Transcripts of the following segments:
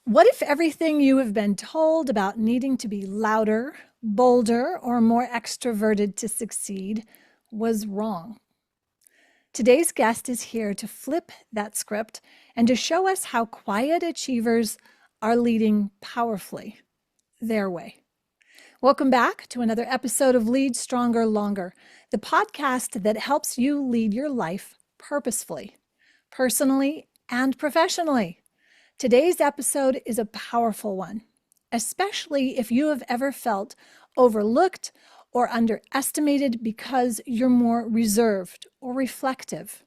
What if everything you have been told about needing to be louder, bolder, or more extroverted to succeed was wrong? Today's guest is here to flip that script and to show us how quiet achievers are leading powerfully their way. Welcome back to another episode of Lead Stronger Longer, the podcast that helps you lead your life purposefully, personally, and professionally. Today's episode is a powerful one, especially if you have ever felt overlooked or underestimated because you're more reserved or reflective.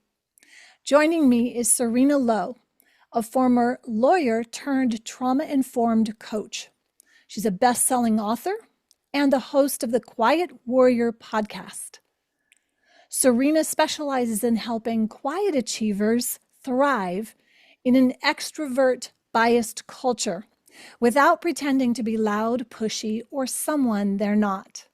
Joining me is Serena Low, a former lawyer turned trauma-informed coach. She's a best-selling author and the host of the Quiet Warrior podcast. Serena specializes in helping quiet achievers thrive in an extrovert biased culture without pretending to be loud, pushy, or someone they're not.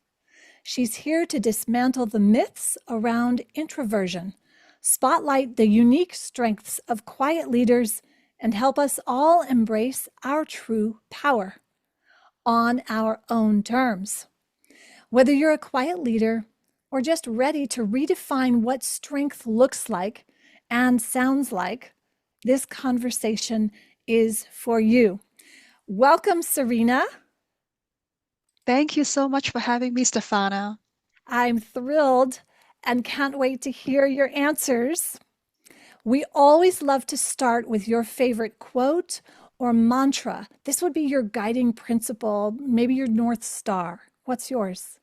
She's here to dismantle the myths around introversion, spotlight the unique strengths of quiet leaders, and help us all embrace our true power on our own terms. Whether you're a quiet leader or just ready to redefine what strength looks like and sounds like, this conversation is for you. Welcome, Serena. Thank you so much for having me, Stefana. I'm thrilled and can't wait to hear your answers. We always love to start with your favorite quote or mantra. This would be your guiding principle, maybe your North Star. What's yours?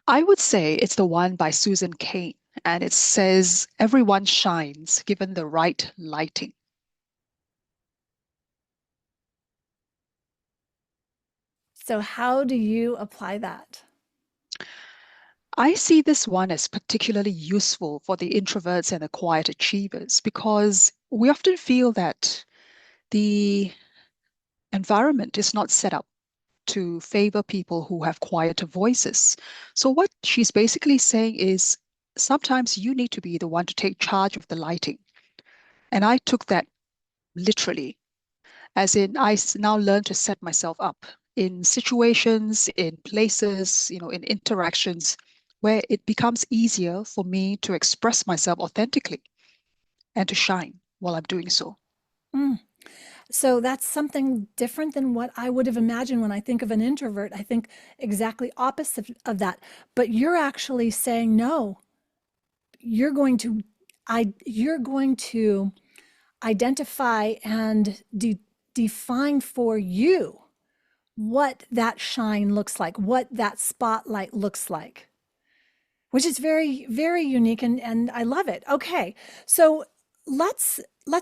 I would say it's the one by Susan Cain, and it says, "Everyone shines given the right lighting." So, how do you apply that? I see this one as particularly useful for the introverts and the quiet achievers because we often feel that the environment is not set up to favor people who have quieter voices. So, what she's basically saying is sometimes you need to be the one to take charge of the lighting. And I took that literally, as in now learn to set myself up in situations, in places, in interactions where it becomes easier for me to express myself authentically and to shine while I'm doing so. Mm. So that's something different than what I would have imagined when I think of an introvert. I think exactly opposite of that. But you're actually saying no. You're going to you're going to identify and define for you what that shine looks like, what that spotlight looks like, which is very, very unique and I love it. Okay. So let's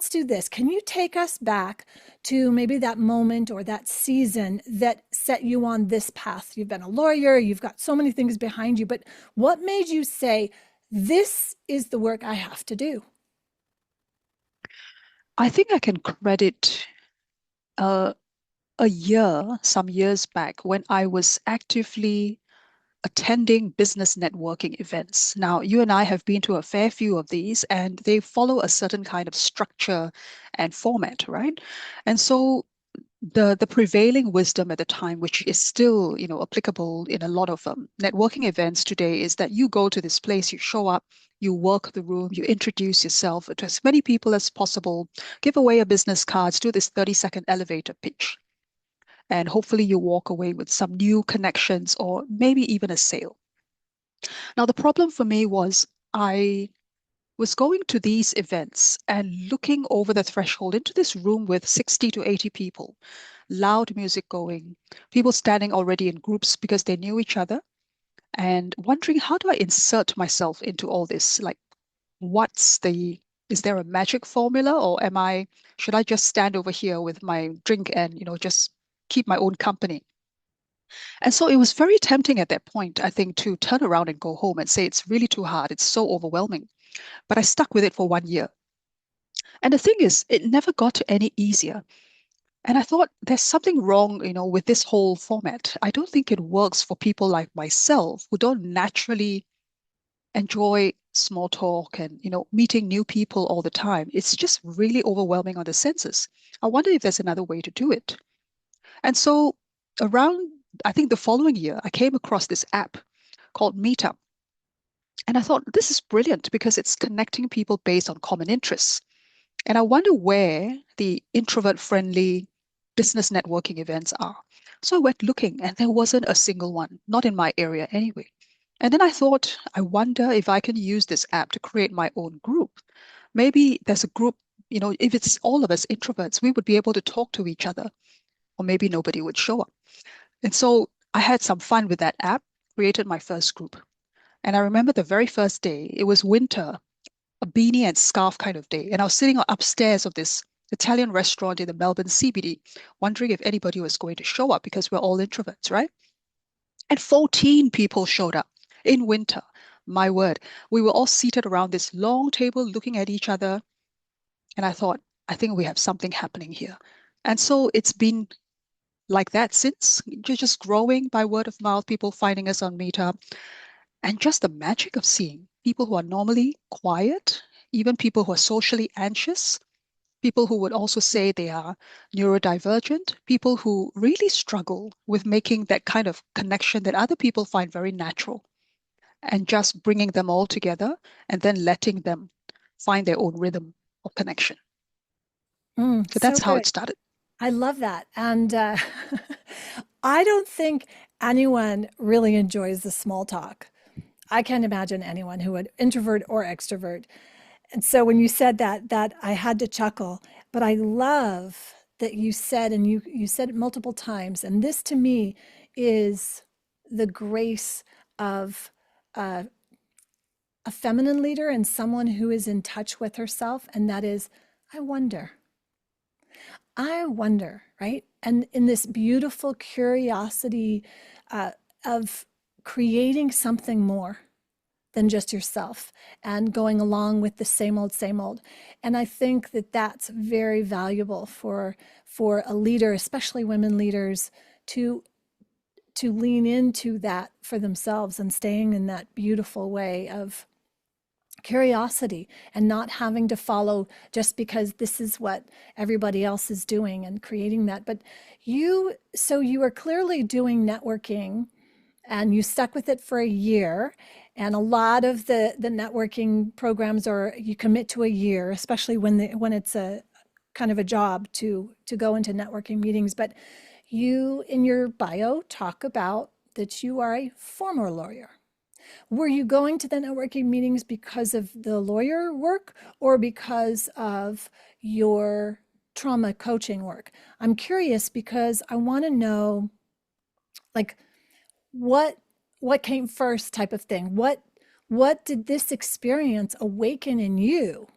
do this. Can you take us back to maybe that moment or that season that set you on this path? You've been a lawyer, you've got so many things behind you, but what made you say, this is the work I have to do? I think I can credit uh, a year, some years back, when I was actively attending business networking events. Now, you and I have been to a fair few of these, and they follow a certain kind of structure and format, right? And so the prevailing wisdom at the time, which is still, applicable in a lot of networking events today, is that you go to this place, you show up, you work the room, you introduce yourself to as many people as possible, give away a business cards, do this 30-second elevator pitch, and hopefully you walk away with some new connections or maybe even a sale. Now, the problem for me was I was going to these events and looking over the threshold into this room with 60 to 80 people, loud music going, people standing already in groups because they knew each other, and wondering, how do I insert myself into all this? Like, is there a magic formula, or should I just stand over here with my drink and, just keep my own company? And so it was very tempting at that point, I think, to turn around and go home and say, it's really too hard. It's so overwhelming. But I stuck with it for 1 year. And the thing is, it never got any easier. And I thought there's something wrong, with this whole format. I don't think it works for people like myself who don't naturally enjoy small talk and, meeting new people all the time. It's just really overwhelming on the senses. I wonder if there's another way to do it. And so around, I think the following year, I came across this app called Meetup. And I thought, this is brilliant because it's connecting people based on common interests. And I wonder where the introvert friendly business networking events are. So I went looking and there wasn't a single one, not in my area anyway. And then I thought, I wonder if I can use this app to create my own group. Maybe there's a group, if it's all of us introverts, we would be able to talk to each other, or maybe nobody would show up. And so I had some fun with that app, created my first group. And I remember the very first day, it was winter, a beanie and scarf kind of day. And I was sitting upstairs of this Italian restaurant in the Melbourne CBD, wondering if anybody was going to show up because we're all introverts, right? And 14 people showed up in winter. My word. We were all seated around this long table looking at each other. And I thought, I think we have something happening here. And so it's been like that since, just growing by word of mouth, people finding us on Meetup, and just the magic of seeing people who are normally quiet, even people who are socially anxious, people who would also say they are neurodivergent, people who really struggle with making that kind of connection that other people find very natural, and just bringing them all together and then letting them find their own rhythm of connection. So So that's how it good. started. I love that. And I don't think anyone really enjoys the small talk. I can't imagine anyone who would introvert or extrovert. And so when you said that, that I had to chuckle, but I love that you said, and you said it multiple times, and this to me is the grace of uh, a feminine leader and someone who is in touch with herself, and that is, I wonder. I wonder, right? And in this beautiful curiosity uh, of creating something more than just yourself and going along with the same old, same old. And I think that that's very valuable for a leader, especially women leaders, to lean into that for themselves and staying in that beautiful way of curiosity and not having to follow just because this is what everybody else is doing and creating that. But so you are clearly doing networking and you stuck with it for a year. And a lot of the networking programs are you commit to a year, especially when it's a kind of a job to go into networking meetings. But you in your bio talk about that you are a former lawyer. Were you going to the networking meetings because of the lawyer work or because of your trauma coaching work? I'm curious because I want to know, like, what what came first type of thing. What did this experience awaken in you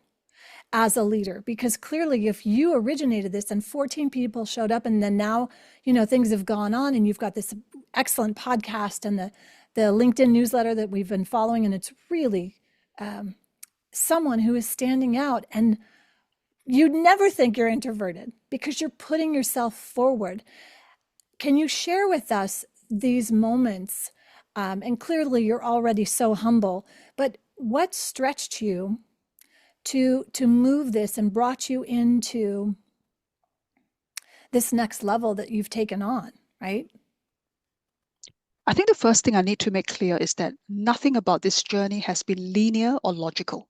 as a leader? Because clearly if you originated this and 14 people showed up and then now, things have gone on and you've got this excellent podcast and the LinkedIn newsletter that we've been following, and it's really someone who is standing out, and you'd never think you're introverted because you're putting yourself forward. Can you share with us these moments? And clearly, you're already so humble, but what stretched you to move this and brought you into this next level that you've taken on, right? I think the first thing I need to make clear is that nothing about this journey has been linear or logical.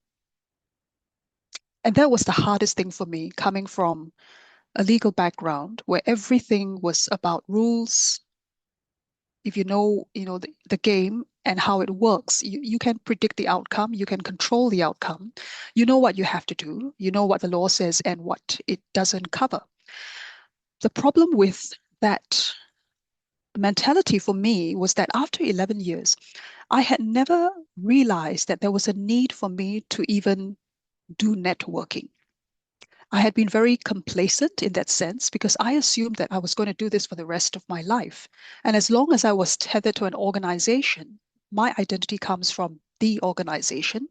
And that was the hardest thing for me, coming from a legal background where everything was about rules. If the game and how it works, you can predict the outcome, you can control the outcome. You know what you have to do, you know what the law says and what it doesn't cover. The problem with that mentality for me was that after 11 years, I had never realized that there was a need for me to even do networking. I had been very complacent in that sense because I assumed that I was going to do this for the rest of my life. And as long as I was tethered to an organization, my identity comes from the organization.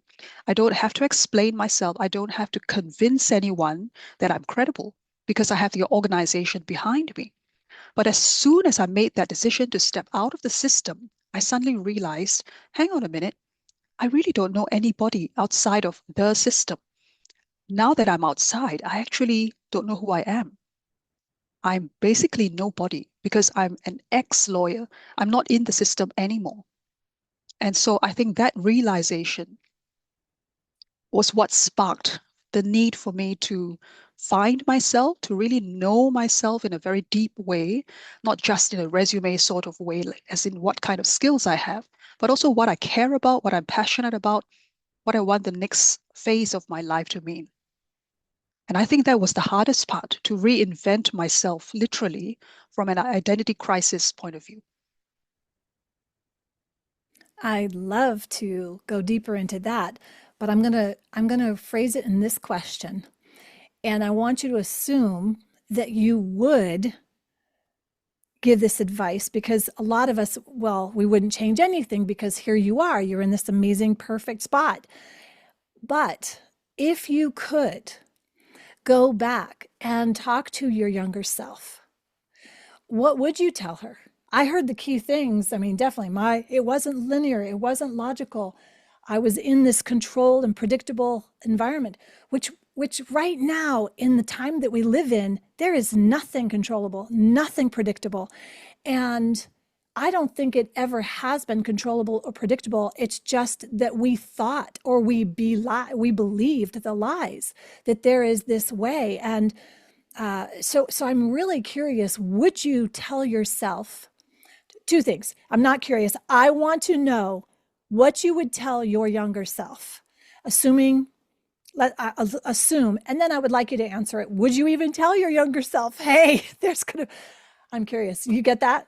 I don't have to explain myself. I don't have to convince anyone that I'm credible because I have the organization behind me. But as soon as I made that decision to step out of the system, I suddenly realized, hang on a minute, I really don't know anybody outside of the system. Now that I'm outside, I actually don't know who I am. I'm basically nobody because I'm an ex-lawyer. I'm not in the system anymore. And so I think that realization was what sparked the need for me to find myself, to really know myself in a very deep way, not just in a resume sort of way, like, as in what kind of skills I have, but also what I care about, what I'm passionate about, what I want the next phase of my life to mean. And I think that was the hardest part, to reinvent myself literally from an identity crisis point of view. I'd love to go deeper into that, but I'm going to phrase it in this question. And I want you to assume that you would give this advice because a lot of us, well, we wouldn't change anything because here you are, you're in this amazing, perfect spot. But if you could go back and talk to your younger self, what would you tell her? I heard the key things. I mean, definitely it wasn't linear, it wasn't logical. I was in this controlled and predictable environment, which right now in the time that we live in, there is nothing controllable, nothing predictable. And I don't think it ever has been controllable or predictable. It's just that we thought or we believed the lies that there is this way. And so I'm really curious. Would you tell yourself two things? I'm not curious. I want to know what you would tell your younger self, assuming assume, and then I would like you to answer it. Would you even tell your younger self, "Hey, there's gonna"? I'm curious. You get that?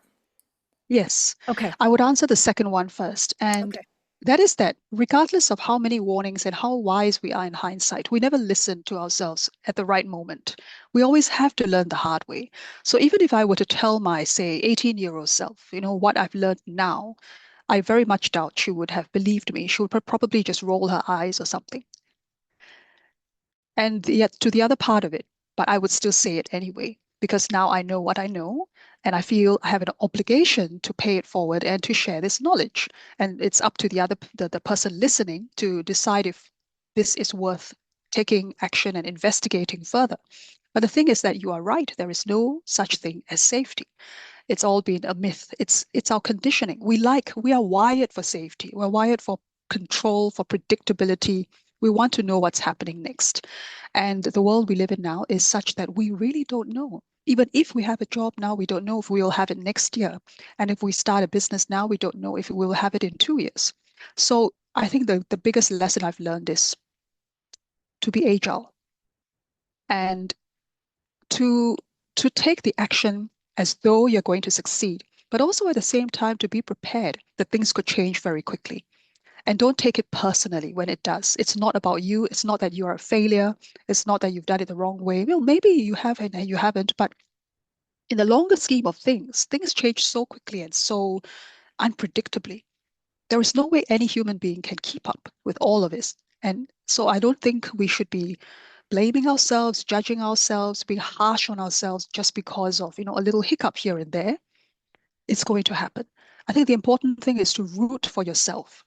Yes, Okay. I would answer the second one first. And Okay. that is that regardless of how many warnings and how wise we are in hindsight, we never listen to ourselves at the right moment. We always have to learn the hard way. So even if I were to tell my, say, 18-year-old self, what I've learned now, I very much doubt she would have believed me. She would probably just roll her eyes or something. And yet, to the other part of it, but I would still say it anyway, because now I know what I know, and I feel I have an obligation to pay it forward and to share this knowledge. And it's up to the person listening to decide if this is worth taking action and investigating further. But the thing is that you are right. There is no such thing as safety. It's all been a myth. It's our conditioning. We are wired for safety. We're wired for control, for predictability. We want to know what's happening next. And the world we live in now is such that we really don't know. Even if we have a job now, we don't know if we will have it next year. And if we start a business now, we don't know if we will have it in 2 years. So I think the biggest lesson I've learned is to be agile and to to take the action as though you're going to succeed, but also at the same time to be prepared that things could change very quickly. And don't take it personally when it does. It's not about you. It's not that you are a failure. It's not that you've done it the wrong way. Well, maybe you have and you haven't, but in the longer scheme of things, things change so quickly and so unpredictably. There is no way any human being can keep up with all of this. And so I don't think we should be blaming ourselves, judging ourselves, being harsh on ourselves just because of, a little hiccup here and there. It's going to happen. I think the important thing is to root for yourself,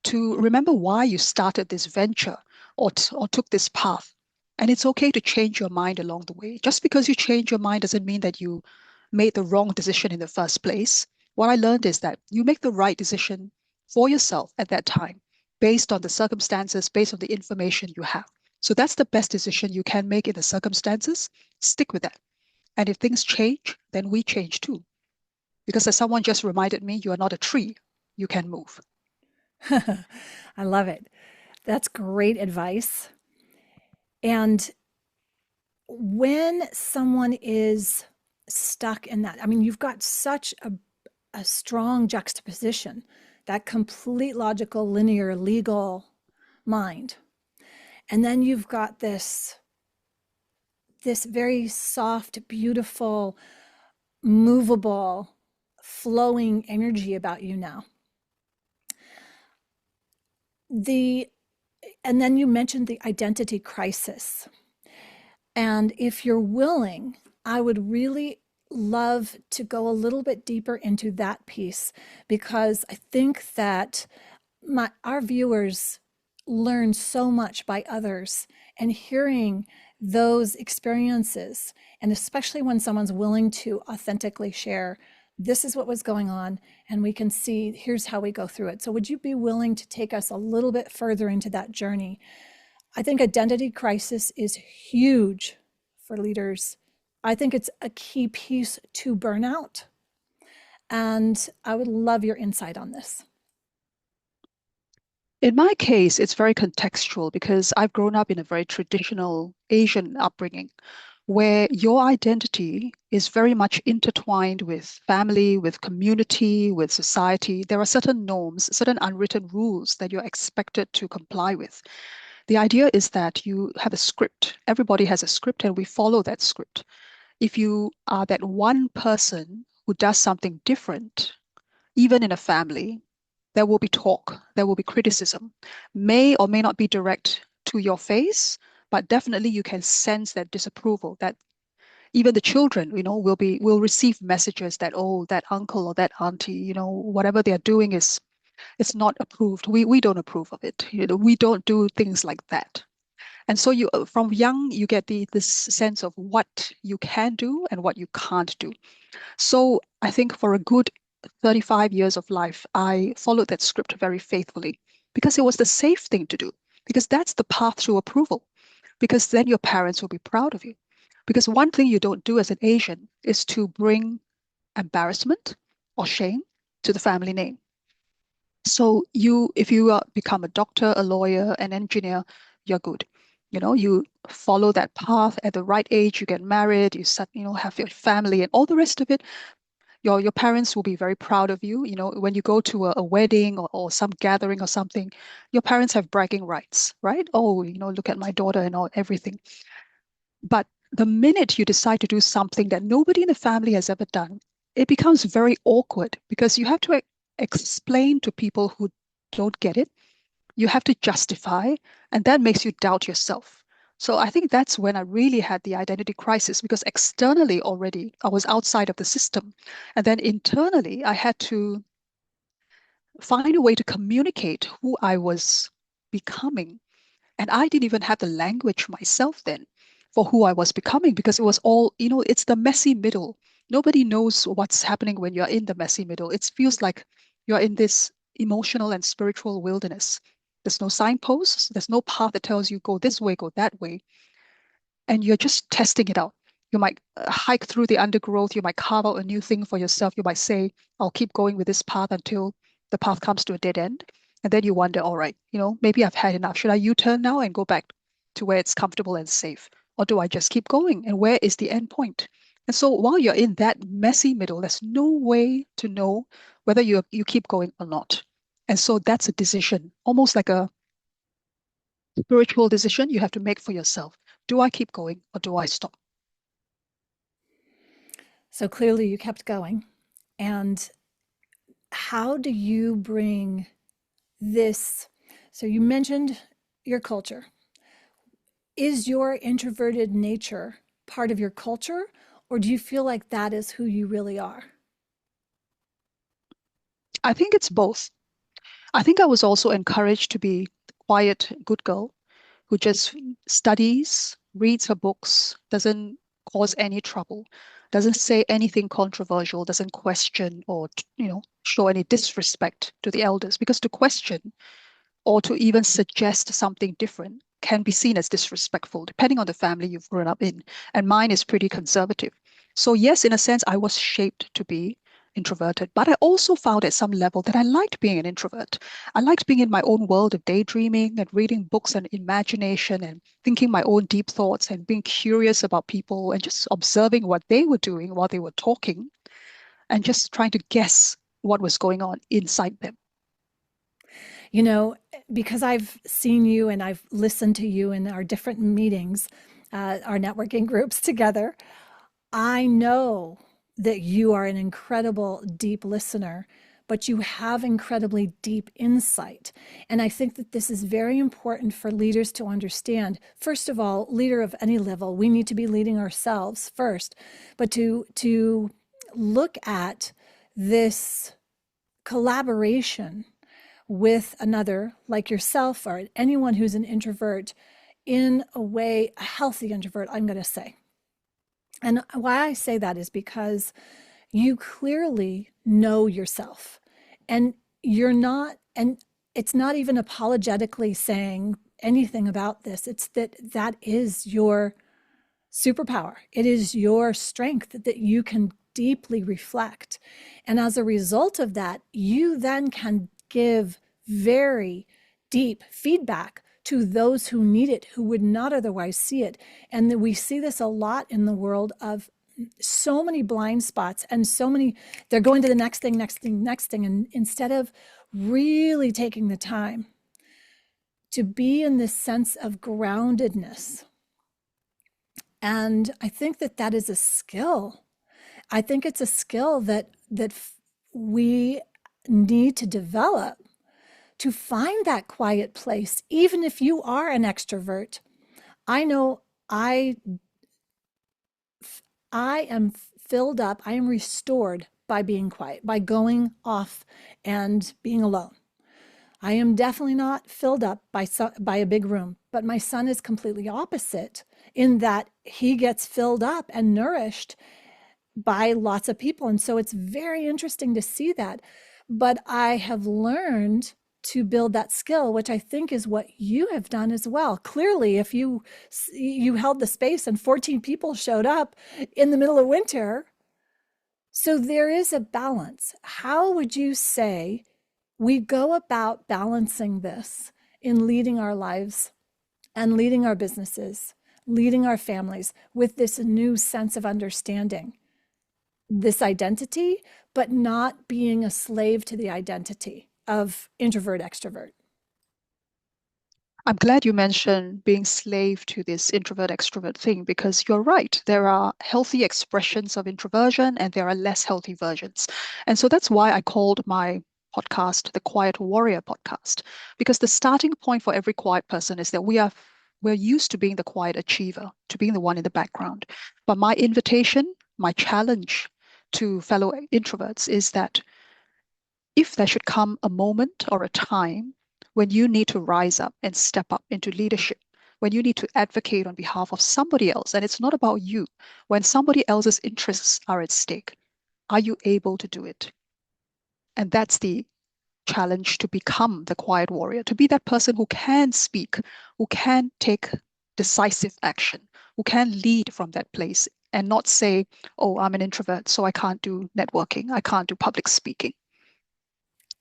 to remember why you started this venture or took this path. And it's okay to change your mind along the way. Just because you change your mind doesn't mean that you made the wrong decision in the first place. What I learned is that you make the right decision for yourself at that time, based on the circumstances, based on the information you have. So that's the best decision you can make in the circumstances. Stick with that. And if things change, then we change too. Because as someone just reminded me, you are not a tree. You can move. I love it. That's great advice. And when someone is stuck in that, I mean, you've got such a strong juxtaposition, that complete logical, linear, legal mind. And then you've got this very soft, beautiful, movable, flowing energy about you now. The and then you mentioned the identity crisis. And if you're willing, I would really love to go a little bit deeper into that piece because I think that our viewers learn so much by others, and hearing those experiences, and especially when someone's willing to authentically share, this is what was going on, and we can see here's how we go through it. So would you be willing to take us a little bit further into that journey? I think identity crisis is huge for leaders. I think it's a key piece to burnout, and I would love your insight on this. In my case, it's very contextual because I've grown up in a very traditional Asian upbringing where your identity is very much intertwined with family, with community, with society. There are certain norms, certain unwritten rules that you're expected to comply with. The idea is that you have a script. Everybody has a script, and we follow that script. If you are that one person who does something different, even in a family, there will be talk, there will be criticism, may or may not be direct to your face, but definitely you can sense that disapproval, that even the children, will receive messages that, oh, that uncle or that auntie, whatever they're doing is it's not approved. We don't approve of it. We don't do things like that. And so you from young you get this sense of what you can do and what you can't do. So I think for a good 35 years of life, I followed that script very faithfully because it was the safe thing to do, because that's the path to approval, because then your parents will be proud of you. Because one thing you don't do as an Asian is to bring embarrassment or shame to the family name. So if you become a doctor, a lawyer, an engineer, you're good. You follow that path at the right age, you get married, have your family and all the rest of it. Your parents will be very proud of you. When you go to a wedding or some gathering or something, your parents have bragging rights, right? Oh, look at my daughter and all everything. But the minute you decide to do something that nobody in the family has ever done, it becomes very awkward because you have to explain to people who don't get it. You have to justify, and that makes you doubt yourself. So I think that's when I really had the identity crisis because externally already I was outside of the system. And then internally I had to find a way to communicate who I was becoming. And I didn't even have the language myself then for who I was becoming because it was all, it's the messy middle. Nobody knows what's happening when you're in the messy middle. It feels like you're in this emotional and spiritual wilderness. There's no signposts, there's no path that tells you go this way, go that way, and you're just testing it out. You might hike through the undergrowth, you might carve out a new thing for yourself. You might say, I'll keep going with this path until the path comes to a dead end. And then you wonder, all right, maybe I've had enough. Should I U-turn now and go back to where it's comfortable and safe? Or do I just keep going? And where is the end point? And so while you're in that messy middle, there's no way to know whether you keep going or not. And so that's a decision, almost like a spiritual decision you have to make for yourself. Do I keep going or do I stop? So clearly you kept going. And how do you bring this? So you mentioned your culture. Is your introverted nature part of your culture, or do you feel like that is who you really are? I think it's both. I think I was also encouraged to be the quiet, good girl who just studies, reads her books, doesn't cause any trouble, doesn't say anything controversial, doesn't question or, show any disrespect to the elders. Because to question or to even suggest something different can be seen as disrespectful, depending on the family you've grown up in. And mine is pretty conservative. So, yes, in a sense, I was shaped to be introverted, but I also found at some level that I liked being an introvert. I liked being in my own world of daydreaming and reading books and imagination and thinking my own deep thoughts and being curious about people and just observing what they were doing while they were talking and just trying to guess what was going on inside them. You know, because I've seen you and I've listened to you in our different meetings, our networking groups together, I know that you are an incredible deep listener, but you have incredibly deep insight. And I think that this is very important for leaders to understand. First of all, leader of any level, we need to be leading ourselves first, but to look at this collaboration with another like yourself or anyone who's an introvert in a way, a healthy introvert, I'm going to say. And why I say that is because you clearly know yourself and you're not, and it's not even apologetically saying anything about this. It's that that is your superpower. It is your strength that you can deeply reflect. And as a result of that, you then can give very deep feedback to those who need it, who would not otherwise see it. And we see this a lot in the world of so many blind spots and so many, they're going to the next thing, next thing, next thing. And instead of really taking the time to be in this sense of groundedness, and I think that that is a skill. I think it's a skill that we need to develop to find that quiet place, even if you are an extrovert. I know I am filled up, I am restored by being quiet, by going off and being alone. I am definitely not filled up by a big room, but my son is completely opposite in that he gets filled up and nourished by lots of people. And so it's very interesting to see that. But I have learned to build that skill, which I think is what you have done as well. Clearly, if you held the space and 14 people showed up in the middle of winter, so there is a balance. How would you say we go about balancing this in leading our lives and leading our businesses, leading our families with this new sense of understanding, this identity, but not being a slave to the identity of introvert, extrovert? I'm glad you mentioned being slave to this introvert extrovert thing because you're right. There are healthy expressions of introversion and there are less healthy versions. And so that's why I called my podcast the Quiet Warrior podcast, because the starting point for every quiet person is that we're used to being the quiet achiever, to being the one in the background. But my invitation, my challenge to fellow introverts is that if there should come a moment or a time when you need to rise up and step up into leadership, when you need to advocate on behalf of somebody else, and it's not about you, when somebody else's interests are at stake, are you able to do it? And that's the challenge, to become the quiet warrior, to be that person who can speak, who can take decisive action, who can lead from that place and not say, oh, I'm an introvert, so I can't do networking, I can't do public speaking.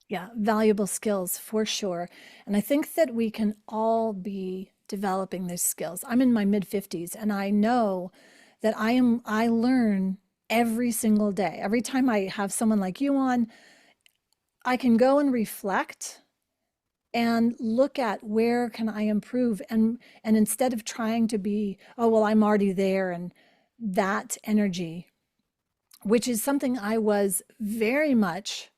Yeah, valuable skills for sure. And I think that we can all be developing these skills. I'm in my mid 50s and I know that I learn every single day. Every time I have someone like you on, I can go and reflect and look at where can I improve, and instead of trying to be, oh well, I'm already there, and that energy, which is something I was very much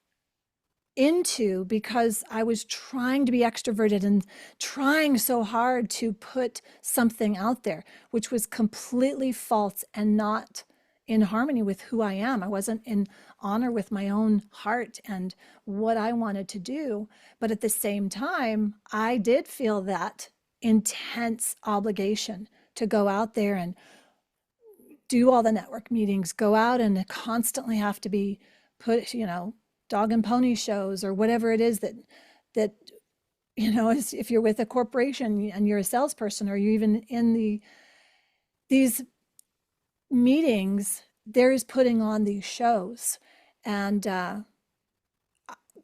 into because I was trying to be extroverted and trying so hard to put something out there, which was completely false and not in harmony with who I am. I wasn't in honor with my own heart and what I wanted to do. But at the same time, I did feel that intense obligation to go out there and do all the network meetings, go out and constantly have to be put, dog and pony shows or whatever it is that if you're with a corporation and you're a salesperson or you're even in these meetings, there's putting on these shows. And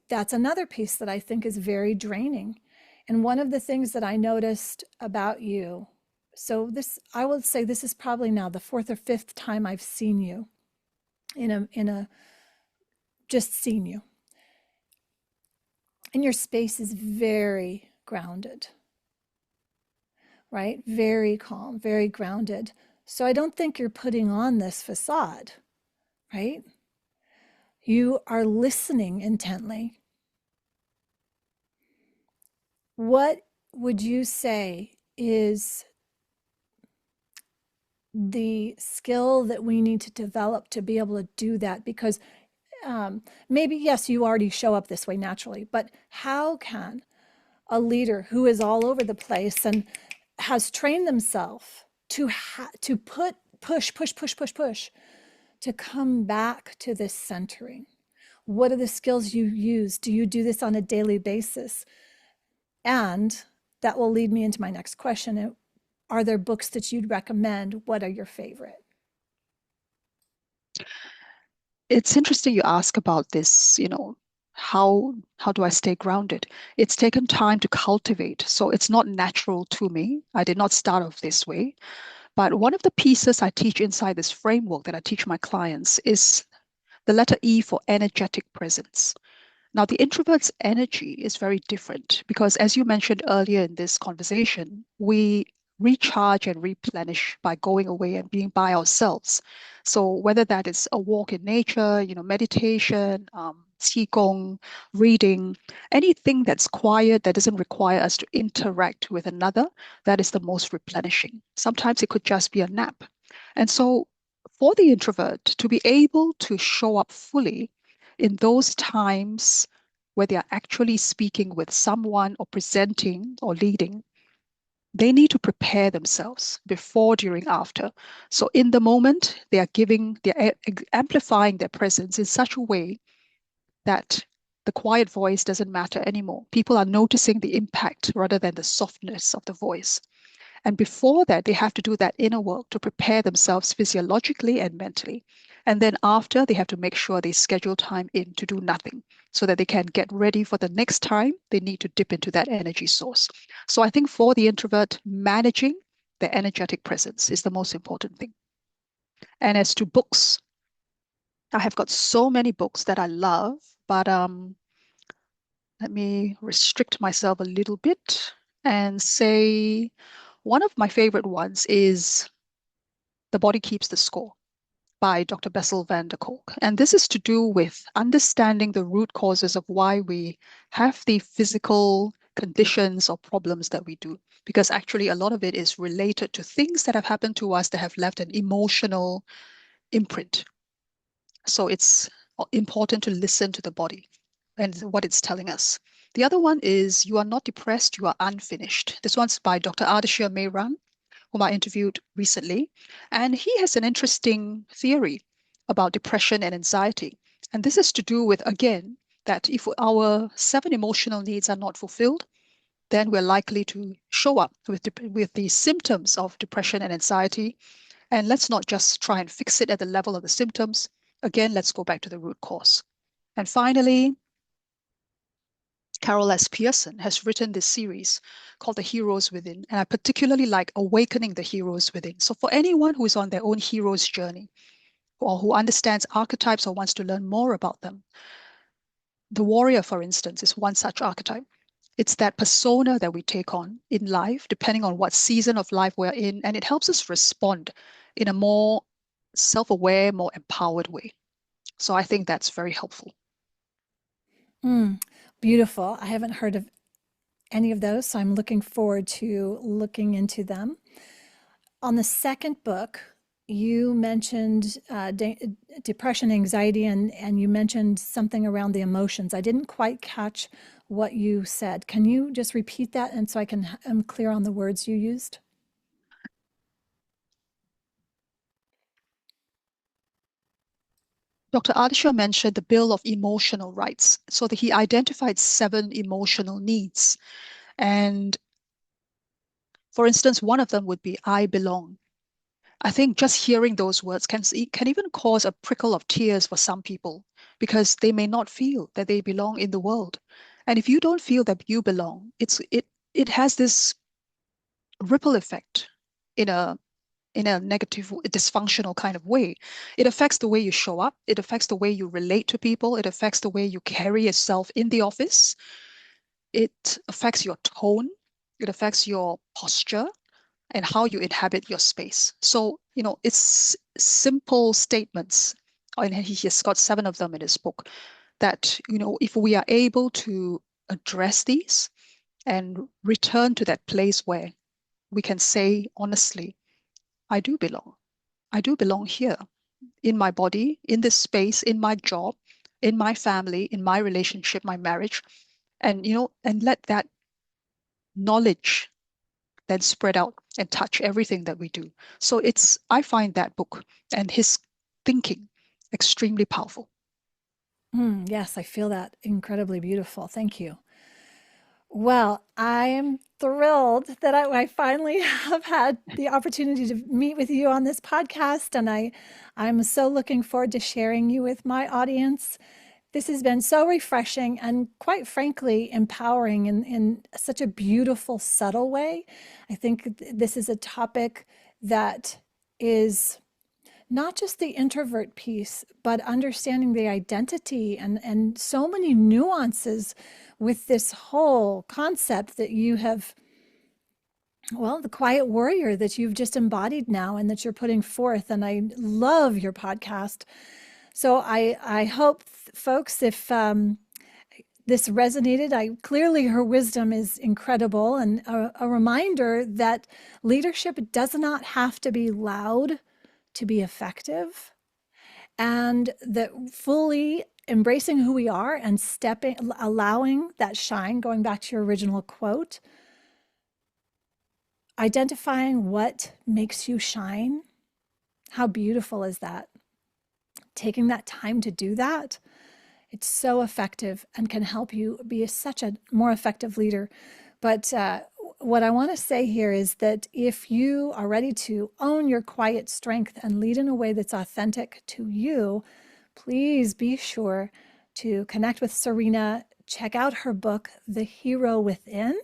that's another piece that I think is very draining. And one of the things that I noticed about you, so this, I would say this is probably now the fourth or fifth time I've seen you in a just seen you. And your space is very grounded, right? Very calm, very grounded. So I don't think you're putting on this facade, right? You are listening intently. What would you say is the skill that we need to develop to be able to do that? Because Maybe, yes, you already show up this way naturally, but how can a leader who is all over the place and has trained themselves to push to come back to this centering? What are the skills you use? Do you do this on a daily basis? And that will lead me into my next question. Are there books that you'd recommend? What are your favorite? It's interesting you ask about this, how do I stay grounded? It's taken time to cultivate, so it's not natural to me. I did not start off this way. But one of the pieces I teach inside this framework that I teach my clients is the letter E for energetic presence. Now, the introvert's energy is very different because, as you mentioned earlier in this conversation, we recharge and replenish by going away and being by ourselves. So, whether that is a walk in nature, meditation, qigong, reading, anything that's quiet that doesn't require us to interact with another, that is the most replenishing. Sometimes it could just be a nap. And so, for the introvert to be able to show up fully in those times where they are actually speaking with someone or presenting or leading, they need to prepare themselves before, during, after. So in the moment, they're amplifying their presence in such a way that the quiet voice doesn't matter anymore. People are noticing the impact rather than the softness of the voice. And before that, they have to do that inner work to prepare themselves physiologically and mentally. And then after, they have to make sure they schedule time in to do nothing so that they can get ready for the next time they need to dip into that energy source. So I think for the introvert, managing their energetic presence is the most important thing. And as to books, I have got so many books that I love, but let me restrict myself a little bit and say one of my favorite ones is The Body Keeps the Score by Dr. Bessel van der Kolk. And this is to do with understanding the root causes of why we have the physical conditions or problems that we do. Because actually, a lot of it is related to things that have happened to us that have left an emotional imprint. So it's important to listen to the body and what it's telling us. The other one is You Are Not Depressed, You Are Unfinished. This one's by Dr. Ardeshir Mehran, whom I interviewed recently. And he has an interesting theory about depression and anxiety. And this is to do with, again, that if our 7 emotional needs are not fulfilled, then we're likely to show up with the symptoms of depression and anxiety. And let's not just try and fix it at the level of the symptoms. Again, let's go back to the root cause. And finally, Carol S. Pearson has written this series called The Heroes Within, and I particularly like Awakening the Heroes Within. So for anyone who is on their own hero's journey or who understands archetypes or wants to learn more about them, the warrior, for instance, is one such archetype. It's that persona that we take on in life, depending on what season of life we're in, and it helps us respond in a more self-aware, more empowered way. So I think that's very helpful. Mm, beautiful. I haven't heard of any of those, so I'm looking forward to looking into them. On the second book, you mentioned depression, anxiety, and you mentioned something around the emotions. I didn't quite catch what you said. Can you just repeat that, and so I'm clear on the words you used? Dr. Ardeshir mentioned the Bill of Emotional Rights, so that he identified 7 emotional needs. And for instance, one of them would be I belong. I think just hearing those words can even cause a prickle of tears for some people because they may not feel that they belong in the world. And if you don't feel that you belong, it has this ripple effect in a negative, dysfunctional kind of way. It affects the way you show up. It affects the way you relate to people. It affects the way you carry yourself in the office. It affects your tone. It affects your posture and how you inhabit your space. So, it's simple statements, and he has got 7 of them in his book, that, if we are able to address these and return to that place where we can say honestly, I do belong. I do belong here in my body, in this space, in my job. in my family, in my relationship, my marriage, and let that knowledge then spread out and touch everything that we do. So I find that book and his thinking extremely powerful. Yes, I feel that incredibly beautiful. Thank you. Well, I am thrilled that I finally have had the opportunity to meet with you on this podcast, and I'm so looking forward to sharing you with my audience. This has been so refreshing and, quite frankly, empowering in such a beautiful, subtle way. I think this is a topic that is not just the introvert piece, but understanding the identity and so many nuances with this whole concept that you have, well, the quiet warrior that you've just embodied now and that you're putting forth. And I love your podcast. So I hope, folks, if this resonated, clearly her wisdom is incredible, and a reminder that leadership does not have to be loud to be effective, and that fully embracing who we are and allowing that shine, going back to your original quote, identifying what makes you shine. How beautiful is that? Taking that time to do that, it's so effective and can help you be such a more effective leader. But what I want to say here is that if you are ready to own your quiet strength and lead in a way that's authentic to you, please be sure to connect with Serena. Check out her book, The Hero Within.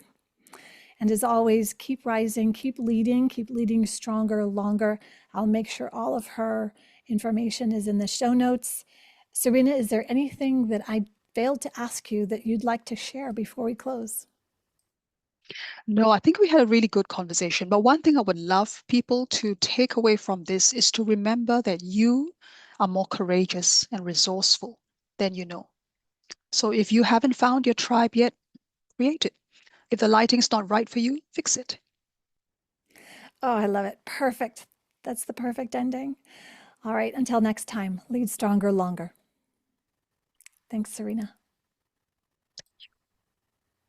And as always, keep rising, keep leading stronger, longer. I'll make sure all of her information is in the show notes. Serena, is there anything that I failed to ask you that you'd like to share before we close? No, I think we had a really good conversation. But one thing I would love people to take away from this is to remember that you are more courageous and resourceful than you know. So if you haven't found your tribe yet, create it. If the lighting's not right for you, fix it. Oh, I love it. Perfect. That's the perfect ending. All right, until next time, lead stronger, longer. Thanks, Serena.